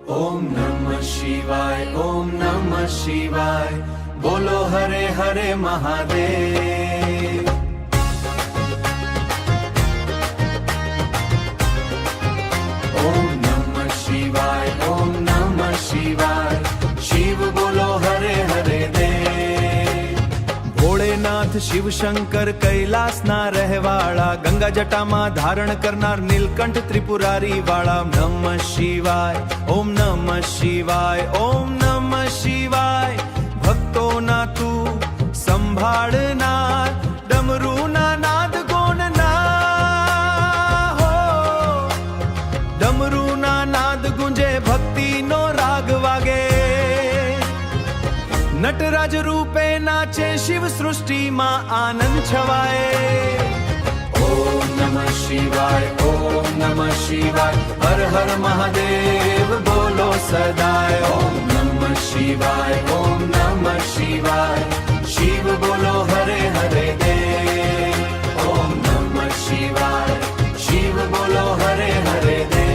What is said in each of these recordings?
ओम नमः शिवाय, ओम नमः शिवाय, बोलो हरे हरे महादेव। ओम नमः शिवाय, ओम नमः शिवाय, शिव बोलो हरे हरे देव। भोलेनाथ शिव शंकर कैलास ना रहवाड़ा, गंगा जटा में धारण करनार नीलकंठ त्रिपुरारी वाला। नमः शिवाय, ओम नमः शिवाय, ओम नमः शिवाय, भक्तो ना तू संभाळनार, डमरू ना नाद गोणना हो, डमरू ना नाद गुंजे, भक्ति नो राग वागे। नटराज रूपे नाचे शिव सृष्टि में आनंद छवाए। ओम नमः शिवाय, ओम नमः शिवाय, हर हर महादेव बोलो सदाय। ओम नमः शिवाय, ओम नमः शिवाय, शिव बोलो हरे हरे देव। ओम नमः शिवाय, शिव बोलो हरे हरे देव।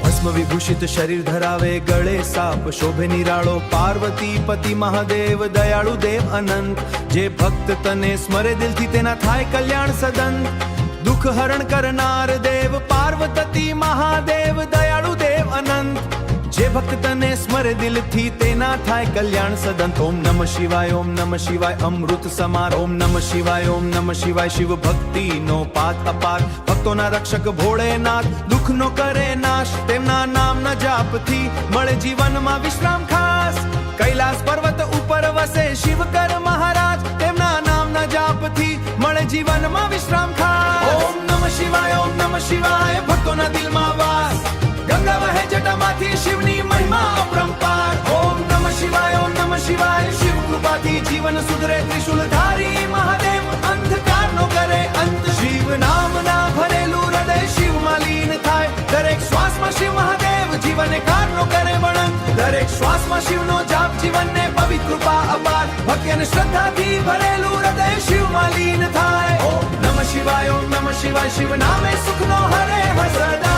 भस्म विभूषित शरीर धरावे, गळे साप शोभे निराळो, पार्वती पति महादेव दयाळु देव अनंत। जे भक्त तने स्मरे दिलथी तेना थाय कल्याण सदंत। दुख हरण करनार देव पार्वती महादेव दयाळु देव अनंत। जे भक्त तने स्मरे दिलथी तेना थाय कल्याण सदंत। ओम नमः शिवाय, ओम नमः शिवाय, अमृत समार। ओम नमः शिवाय, ओम नमः शिवाय, शिव भक्ति नो पात अपार। भक्तो ना रक्षक भोळेनाथ, दुख नो करे नाश। तेमना नाम ना जाप थी मळे जीवन में विश्राम खास। कैलास पर्वत ऊपर वसे शिवकर महाराज, तेमना नाम ना जाप थी मळे जीवन में विश्राम खास। ओम नमः शिवाय, ओम नमः शिवाय, भक्तो ना दिल में वास। गंगा वहे जटा माथी शिवनी महिमा अपरंपार। ओम नमः शिवाय, ओम नमः शिवाय, शिव कृपा थी जीवन सुधरे। त्रिशूलधारी महादेव अंधकार नो करे अंत। शिव नाम ना भरेलू हृदय शिव मालीन थाय। दरेक श्वास में शिव महादेव जीवन कार नो करे वणंत। दरेक श्वास में शिव नो जाप जीवन ने पवित्र कृपा अपार। भक्ति ने श्रद्धा थी भरेलू हृदय शिव मालीन थाय। ओम नमः शिवाय, ओम नमः शिवाय, शिव नामे सुख नो हरे हर सदा।